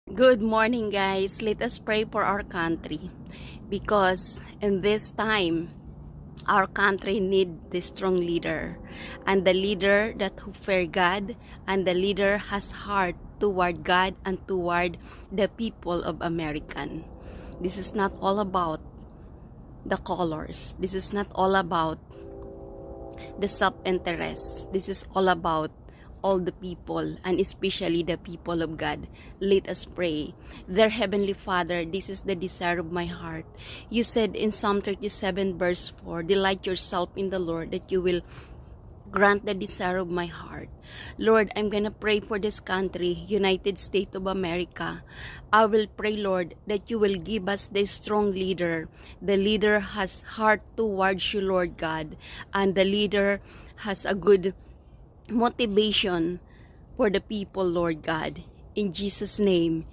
Good morning, guys. Let us pray for our country because in this time, our country need the strong leader and the leader that who fear God and the leader has heart toward God and toward the people of American. This is not all about the colors. This is not all about the self-interest. This is all about all the people and especially the people of God. Let us pray. Dear Heavenly Father, this is the desire of my heart. You said in Psalm 37 verse 4, delight yourself in the Lord that you will grant the desire of my heart. Lord, I'm gonna pray for this country, United States of America. I will pray, Lord, that you will give us the strong leader. The leader has heart towards you, Lord God, and the leader has a good motivation for the people, Lord God. In Jesus' name,